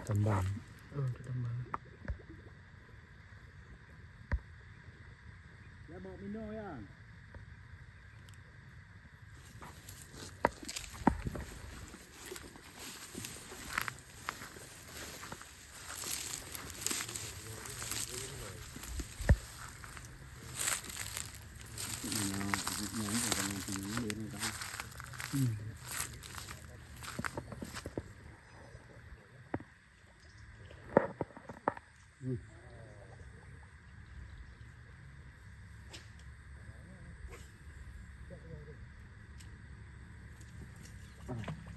tambang. Oh, untuk tambang. Ya bawa minum ya.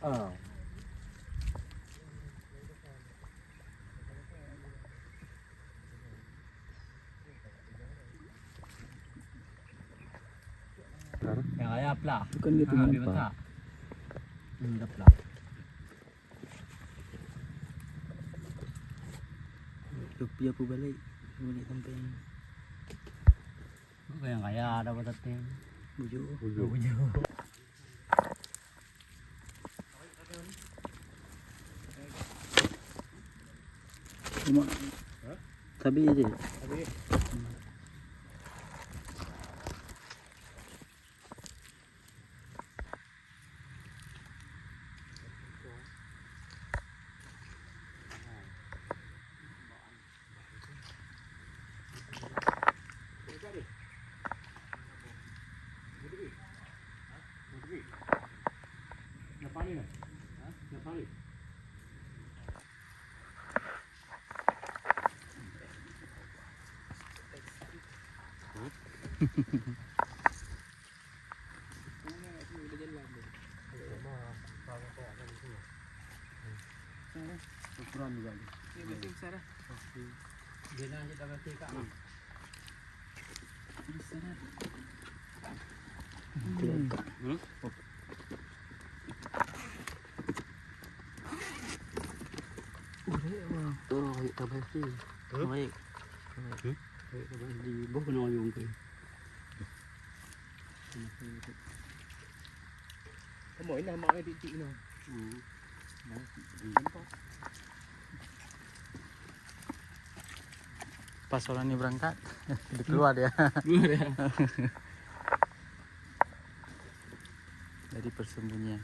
Oh. Yang ayap lah. Bukan gitu nampak. Endap lah. Rupiah aku balik sampai Yang kaya dapat tadi. bujuk. Bujuk. Cuma tabi aja. Tapi ukuran juga. Ya betul Sarah. Dia nanti dapat tikar. Sarah. Oh, kayak tabas sih. Baik. Di bawah penayung tu. Kamu ini nama dia titik ni. Pas orang ini berangkat, dia keluar dia. Dari persembunyian.